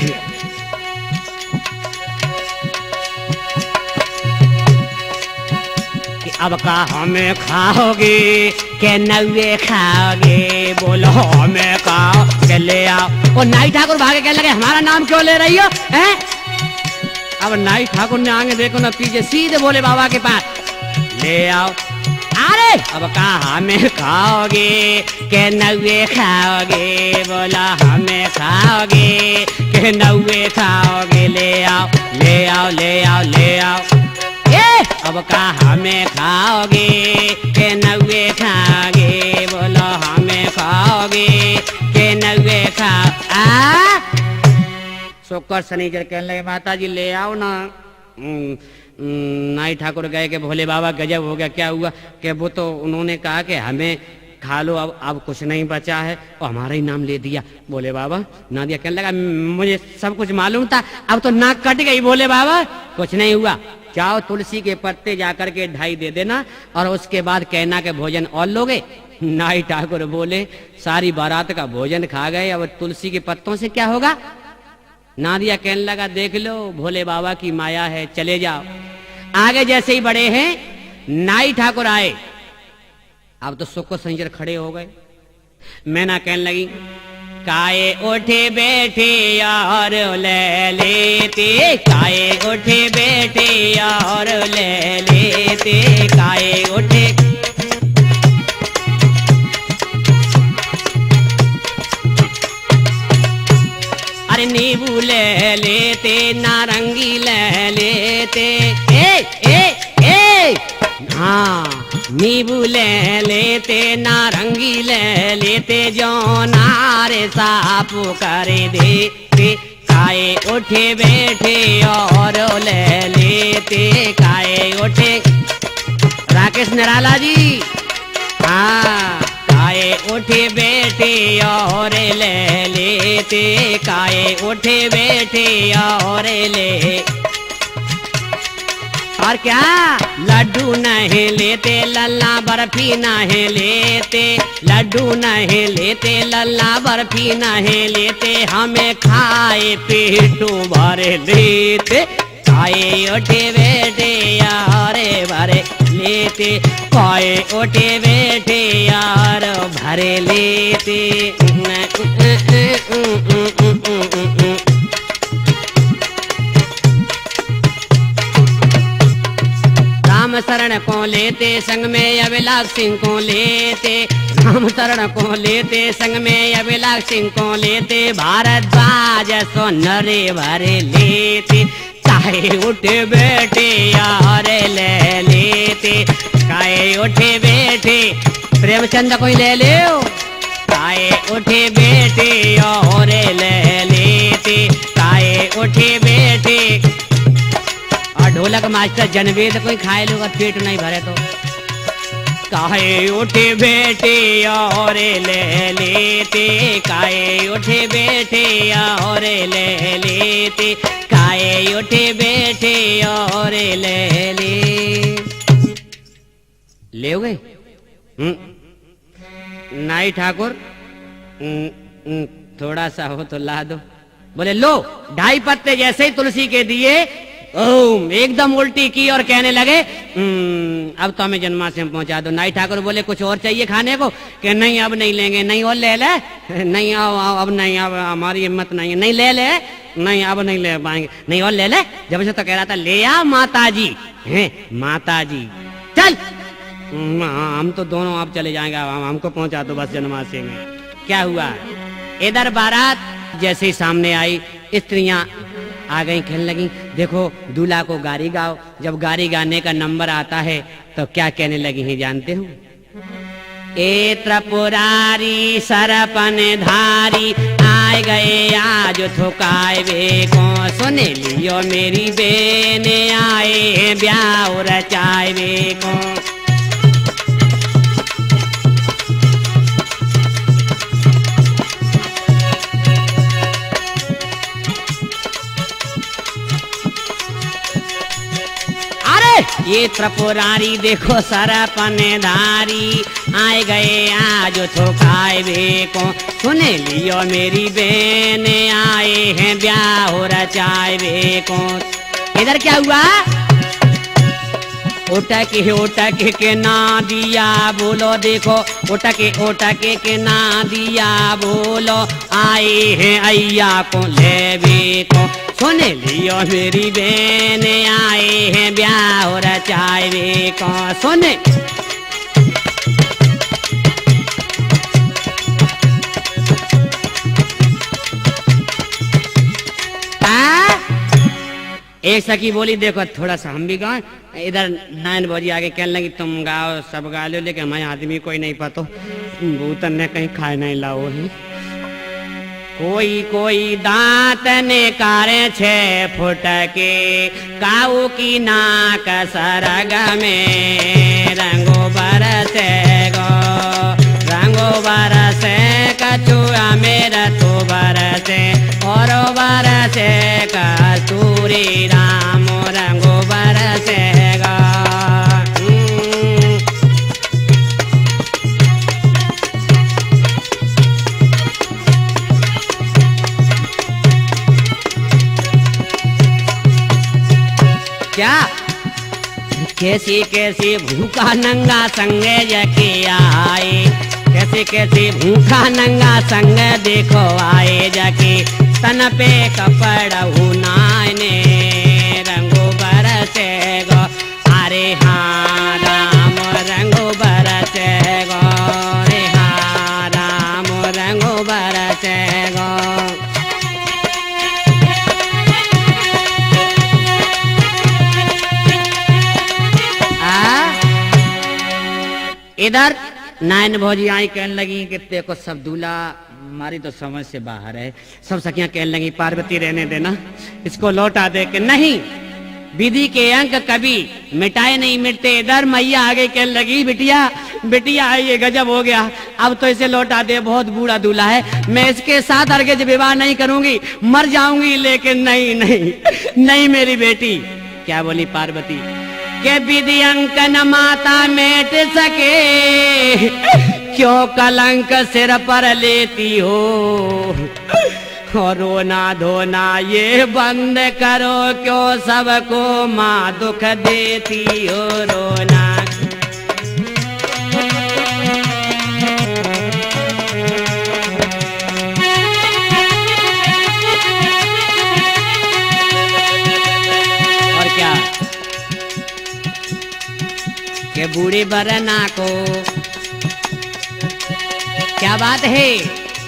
कि अब का हमें खाओगे, के नवे खाओगे, बोलो हमें खाओ, के ले आओ। और नाई ठाकुर भागे कहने लगे, हमारा नाम क्यों ले रही हो? हैं? अब नाई ठाकुर ने आगे देखो ना पीछे, सीधे बोले बाबा के पास, ले आओ। अरे अब कहा हमें खाओगे, के नवे खाओगे, बोला हमें खाओगे, के नवे खाओगे, ले आओ ले आओ ले आओ ले आओ। अब कहा हमें खाओगे, के नवे खाओगे, बोलो हमें खाओगे, के नवे खाओ। सोकर शनिचर कहने लगे, माता जी ले आओ ना। नाई ठाकुर गए कि भोले बाबा गजब हो गया, क्या हुआ? कि वो तो उन्होंने कहा कि हमें खा लो, अब कुछ नहीं बचा है, और हमारा ही नाम ले दिया। बोले बाबा ना दिया, कहने लगा मुझे सब कुछ मालूम था, अब तो नाक कट गई। बोले बाबा कुछ नहीं हुआ, जाओ तुलसी के पत्ते जाकर के ढाई दे देना, और उसके बाद कहना के भोजन और लोगे। नाई ठाकुर बोले सारी बारात का भोजन खा गए, अब तुलसी के पत्तों से क्या होगा? नादिया कहने लगा देख लो भोले बाबा की माया है, चले जाओ। आगे जैसे ही बड़े हैं, नाई ठाकुर आए, अब तो सुख को संजर खड़े हो गए। मैना कहने लगी काए उठे बैठे और ले लेते, काए उठे बैठे और ले लेते, काए उठे। अरे नींबू ले लेते, नारंगी ले लेते, हाँ नींबू ले लेते, नारंगी ले लेते, जो नारे साफ करे देते, काए उठे बैठे और ले लेते, काए उठे। राकेश निराला जी, हाँ काए उठे बैठे और ले लेते, काए उठे बैठे और ले। और क्या लड्डू नहीं लेते, लल्ला बर्फी नहीं लेते, लड्डू नहीं लेते, लल्ला बर्फी नहीं लेते, हमें खाए पेटू भर लेते, खाए उठे बैठे यार भरे लेते, खाए उठे बैठे यार भरे लेते। राम शरण को लेते, संग में अभिलाष सिंह को लेते, राम शरण को लेते, संग में अभिलाष सिंह को लेते, भारद्वाज सो नरे भरे लेते, काहे उठे बैठे यार ले लेते, काहे उठे बैठे। प्रेमचंद कोई ले ले, काहे उठे बैठे और ले लेते, काहे उठे बैठे। और ढोलक मास्टर जनवेद कोई खाए लोग पेट नहीं भरे तो, काहे उठे बैठे और ले लेते, काहे उठे बैठे और ले लेते, काहे उठे बैठे और ले ले। ले गए नाई ठाकुर, थोड़ा सा हो तो ला दो। बोले लो, 2.5 पत्ते जैसे ही तुलसी के दिए, एकदम उल्टी की और कहने लगे अब तो हमें जन्माष्टमी पहुंचा दो। नाई ठाकुर बोले कुछ और चाहिए खाने को? कि नहीं अब नहीं लेंगे। नहीं और ले ले, नहीं आओ अब नहीं, अब हमारी हिम्मत नहीं है, नहीं ले ले, नहीं अब नहीं ले पाएंगे, नहीं और ले ले। जब से तो कह रहा था ले आ माता जी, हैं माता जी चल, हम तो दोनों आप चले जाएंगे, हमको पहुंचा दो बस जन्माष्टमी में। क्या हुआ, इधर बारात जैसे ही सामने आई, स्त्रियां आ गई, कहने लगी देखो दूल्हा को गारी गाओ। जब गारी गाने का नंबर आता है तो क्या कहने लगी हैं जानते हो? ए त्रिपुरारी सरपन धारी, आए गए आज थुकाए वे को, सुन लियो मेरी बेन, आए ब्याह रचाए वे को। ये त्रिपुरारी देखो सरपन धारी, आए गए आज थोकाए वे को, सुन लियो मेरी बेन, आए हैं ब्याह रचाए वे को। इधर क्या हुआ? ओटके के ना दिया बोलो, देखो ओटके के ना दिया बोलो, आए हैं अय्या को लेवे को, सुन लियो मेरी बेन, आए हैं ब्याह रचाए वे को। सुन एक सखी बोली देखो थोड़ा सा हम भी गाएं। इधर नाइन बजे आगे कहने लगी तुम गाओ, सब गा लो, लेकिन हमारे आदमी कोई नहीं पतो, भूतन ने कहीं खाए नहीं लाओ है। कोई कोई दांत निकारे 6 फुट के, काऊ की नाक सरग में, रंगो बरसे गो रंगो बरसे, कछुआ मेरा तो बरसे और बरसे कस्तूरी राम, रंगो बरसे गो। क्या कैसी कैसी भूखा नंगा संगे जके आए, कैसी कैसी भूखा नंगा संग देखो आए जाके, तन पे कपड़ा हुनाने, रंगो बरसे गो, अरे हाँ राम रंगो बरसे गो, अरे हाँ राम रंगो बरसे गो। इधर नायन भौजी आई कहने लगी कि तेरे को सब दूल्हा हमारी तो समझ से बाहर है। सब सखियां कहने लगी पार्वती रहने देना, इसको लौटा दे। कि नहीं, विधि के अंक कभी मिटाए नहीं मिटते। इधर मैया आगे कहने लगी बिटिया बिटिया ये गजब हो गया, अब तो इसे लौटा दे, बहुत बूढ़ा दूल्हा है, मैं इसके साथ अर्घ्य विवाह नहीं करूंगी, मर जाऊंगी। लेकिन नहीं नहीं नहीं मेरी बेटी। क्या बोली पार्वती के विधि अंक न माता मेट सके, क्यों कलंक सिर पर लेती हो, और रोना धोना ये बंद करो, क्यों सबको माँ दुख देती हो रोना। और क्या के बूढ़ी बरना को, क्या बात है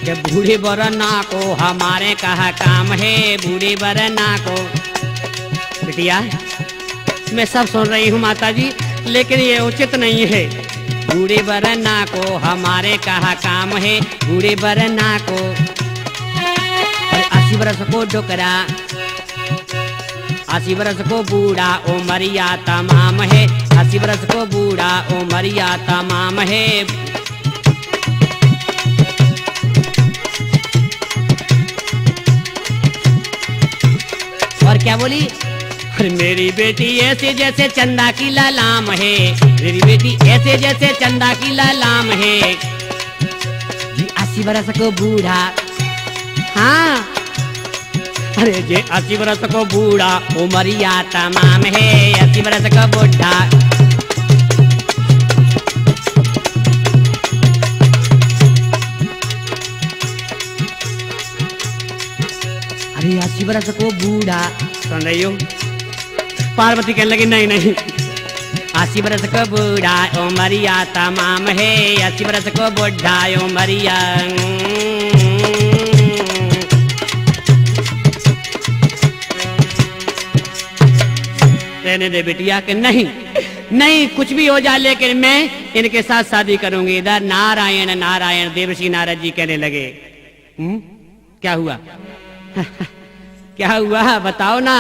कि बूढ़ी बरना को हमारे कहा काम है, बूढ़ी बरना को। बिटिया मैं सब सुन रही हूँ माता जी, लेकिन ये उचित नहीं है। बूढ़ी बरना को हमारे कहा काम है, बूढ़ी बरना को। 80 बरस को डुकरा, 80 बरस को बूढ़ा उमरिया तमाम है, 80 बरस को बूढ़ा उमरिया तमाम है। और क्या बोली, अरे मेरी बेटी ऐसे जैसे चंदा की ललाम है, मेरी बेटी ऐसे जैसे चंदा की ललाम है। 80 बरस को बूढ़ा, हाँ अरे जे 80 बरस को बूढ़ा उमरिया तमाम है, 80 बरस का बूढ़ा। अरे 80 बरस को बूढ़ा, सुन रही हो? पार्वती कहने लगी नहीं नहीं, 80 बरस को बूढ़ा उमरिया तमाम है, 80 बरस को बूढ़ा उमरिया। रहने दे बिटिया के नहीं नहीं कुछ भी हो जाए, लेकिन मैं इनके साथ शादी करूंगी। इधर नारायण नारायण देवर्षि नारद जी कहने लगे क्या हुआ क्या हुआ बताओ ना।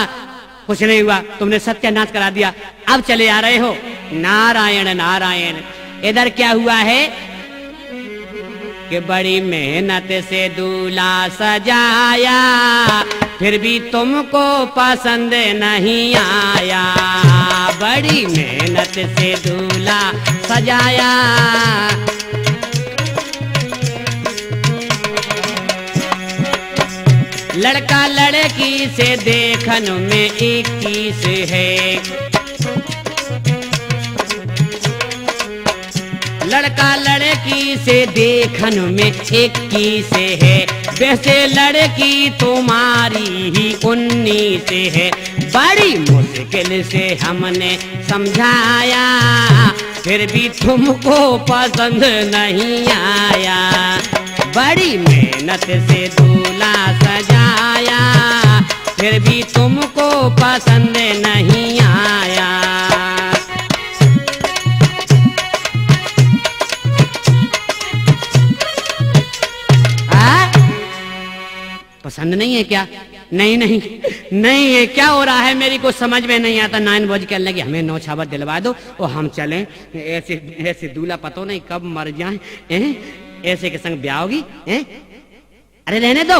कुछ नहीं हुआ, तुमने सत्यानाश करा दिया, अब चले आ रहे हो। नारायण नारायण। इधर क्या हुआ है कि बड़ी मेहनत से दूल्हा सजाया, फिर भी तुमको पसंद नहीं आया। बड़ी मेहनत से दूल्हा सजाया, लड़का लड़की से देखन में 21 है, लड़का लड़की से देखन में 21 है, वैसे लड़की तुम्हारी ही 19 है। बड़ी मुश्किल से हमने समझाया, फिर भी तुमको पसंद नहीं आया। बड़ी मेहनत से दूल्हा सजाया, फिर भी तुमको पसंद नहीं आया। ठंड नहीं है क्या? नहीं नहीं नहीं है, क्या हो रहा है मेरी को समझ में नहीं आता। नाइन बज के लगे हमें नौछावर दिलवा दो और हम चलें। ऐसे ऐसे दूल्हा पतो नहीं कब मर जाए, ऐसे के संग ब्याह होगी। अरे रहने दो,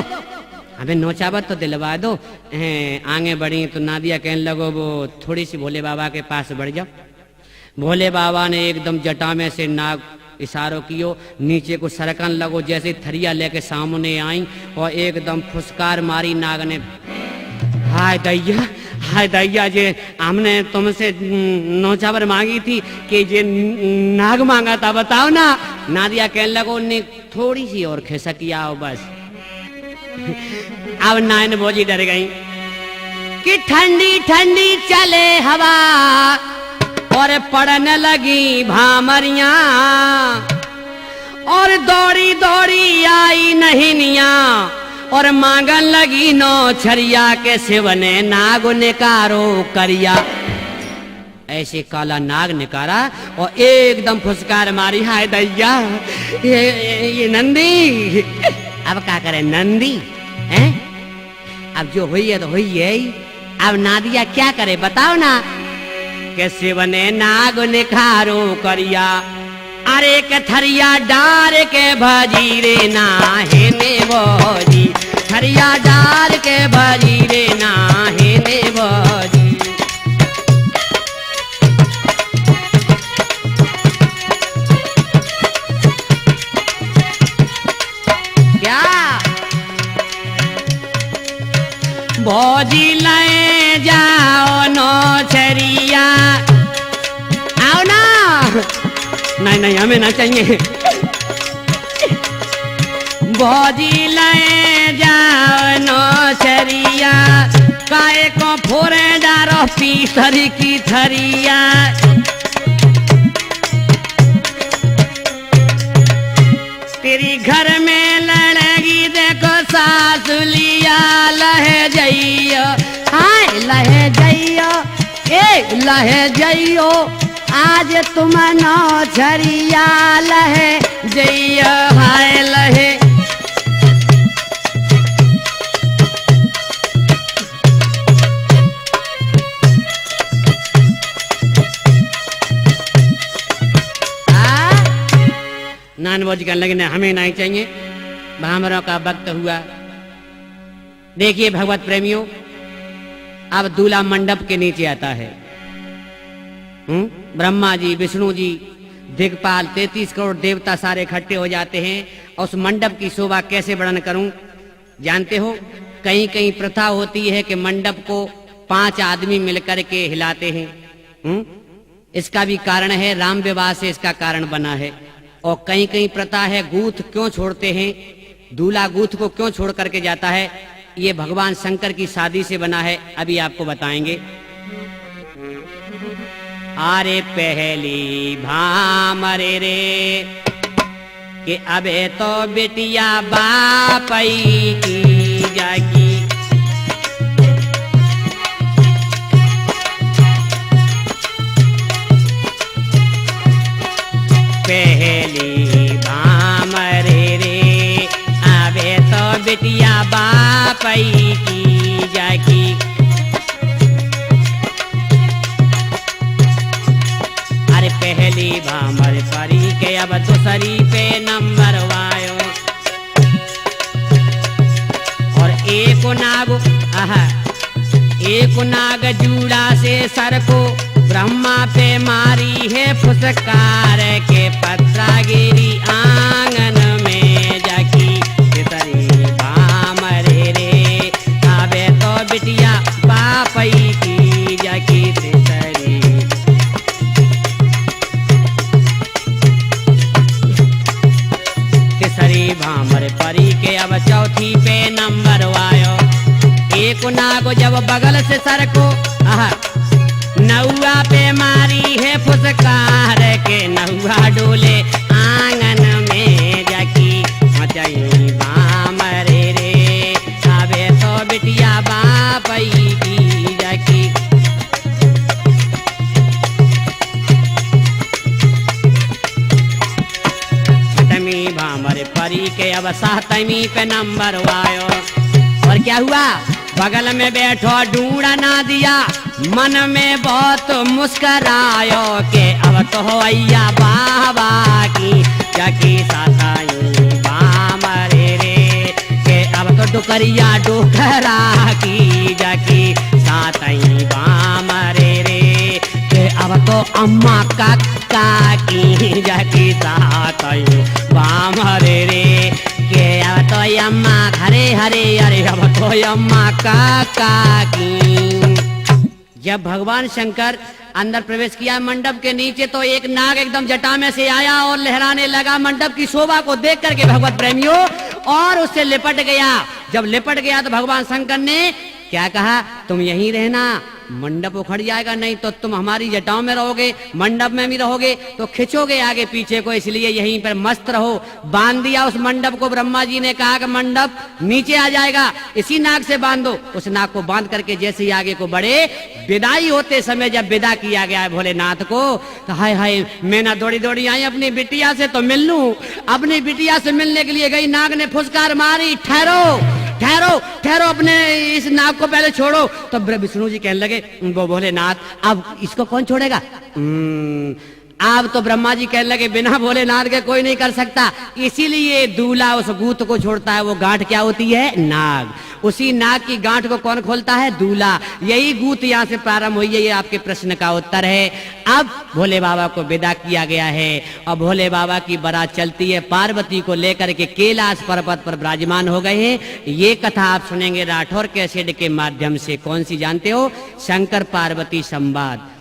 हमें नौछावर तो दिलवा दो। आगे बढ़ी तो नादिया कहने लगो वो थोड़ी सी भोले बाबा के पास बढ़ जाओ। भोले बाबा ने एकदम जटा में से नाग इशारों कियो, नीचे को सरकन लगो। जैसे थरिया लेके सामने आई और एकदम फुसकार मारी नाग ने। हाय दैया जे हमने तुमसे नौछावर मांगी थी कि जे नाग मांगा था, बताओ ना। नादिया कहने लगो ने थोड़ी सी और खिसकी आओ बस। अब नाइन भोजी डर गई कि ठंडी ठंडी चले हवा और पड़ने लगी भामरिया, और दौड़ी दौड़ी आई नहिनिया और मांगन लगी नौछरिया के शिवने नाग निकारो करिया। ऐसे काला नाग निकारा और एकदम फुसकार मारी। हाय दैया ये नंदी, अब क्या करे नंदी हैं? अब जो हुई है तो हुई है। अब नादिया क्या करे बताओ ना। के शिवने नाग निखारो करिया, अरे के थरिया डार के भजी रे नाहे ने भोजी, थरिया डार के भजी रे नाहे ने भोजी। क्या भोजी ले जाओ नौछरिया, आओ ना। नहीं नहीं हमें ना चाहिए। भोजी ले जाओ नौछरिया, काहे को फोरे डारो पीसर की थरिया। तेरी घर में लड़ेगी देखो सासुलिया, लहे जइयो हाय लहे जइयो, ए लहे जइयो आज तुम नौछरिया, लहे जइयो हाय लहे। नान बोझ कर लगे हमें नहीं चाहिए, भामरों का वक्त हुआ। देखिए भगवत प्रेमियों, अब दूल्हा मंडप के नीचे आता है। ब्रह्मा जी, विष्णु जी, दिग्पाल, 33 करोड़ देवता सारे इकट्ठे हो जाते हैं। और उस मंडप की शोभा कैसे वर्णन करूं। जानते हो कहीं कहीं प्रथा होती है कि मंडप को 5 आदमी मिलकर के हिलाते हैं। इसका भी कारण है, राम विवाह से इसका कारण बना है। और कहीं कहीं प्रथा है गूथ क्यों छोड़ते हैं, दूल्हा गूथ को क्यों छोड़ करके जाता है, ये भगवान शंकर की शादी से बना है। अभी आपको बताएंगे। अरे पहली भामरे रे कि अबे तो बेटिया बापई की जागी, पहली भामरे रे अबे तो बेटिया बापई की जागी। अरे पहली भामर परी के अब दूसरी पे नंबर वायो, और एक नाग जूड़ा से सर को ब्रह्मा पे मारी है फुसकार के पत्रा गिरी आंगन में जाकी। तेरी भामरे रे आवे तो बिटिया बापई की जाकी। तेरी भामर परी के अब चौथी पे नंबर आयो। एक नाग जब बगल से सर को नौआ पे मारी है फुसकार के, नौआ डोले आंगन में जाकी। मचाई भामरे रे आवे तो बिटिया बापई की जाकी। छठवीं भामर परी के अब सातवीं पे नंबर आयो। पर क्या हुआ, बगल में बैठो ढूंढा ना दिया, मन में बहुत मुस्करायो के अब तो अय्या बाबा की जाकी साथाई बाम रे के अब तो डुकरिया डोकरा की जाकी साथाई बाम रे के अब तो अम्मा काका की जाकी साथाई बाम रे के अब तो अम्मा हरे हरे अरे अब तो अम्मा काका की। जब भगवान शंकर अंदर प्रवेश किया मंडप के नीचे तो एक नाग एकदम जटा में से आया और लहराने लगा मंडप की शोभा को देख करके भगवत प्रेमियों, और उससे लिपट गया। जब लिपट गया तो भगवान शंकर ने क्या कहा, तुम यहीं रहना, मंडप उखड़ जाएगा, नहीं तो तुम हमारी जटाओं में रहोगे, मंडप में भी रहोगे तो खिंचोगे आगे पीछे को, इसलिए यहीं पर मस्त रहो। बांध दिया उस मंडप को। ब्रह्मा जी ने कहा कि मंडप नीचे आ जाएगा, इसी नाग से बांधो। उस नाग को बांध करके जैसे ही आगे को बढ़े, विदाई होते समय जब विदा किया गया है भोलेनाथ को, तो हाय हाय मैं ना दौड़ी दौड़ी आई अपनी बिटिया से तो मिल लूं। अपनी बिटिया से मिलने के लिए गई, नाग ने फुसकार मारी, ठहरो ठहरो ठहरो, अपने इस नाग को पहले छोड़ो। तो विष्णु जी कहने लगे, वो भोलेनाथ अब इसको कौन छोड़ेगा। अब तो ब्रह्मा जी कहने लगे, बिना भोलेनाथ के कोई नहीं कर सकता, इसीलिए दूल्हा उस गूंथ को छोड़ता है। वो गांठ क्या होती है, नाग। उसी नाग की गांठ को कौन खोलता है, दूल्हा। यही गूंथ यहाँ से प्रारंभ हुई है। ये आपके प्रश्न का उत्तर है। अब भोले बाबा को विदा किया गया है और भोले बाबा की बारात चलती है, पार्वती को लेकर के कैलाश पर्वत पर विराजमान हो गए हैं। ये कथा आप सुनेंगे राठौर कैसेट के माध्यम से। कौन सी जानते हो, शंकर पार्वती संवाद।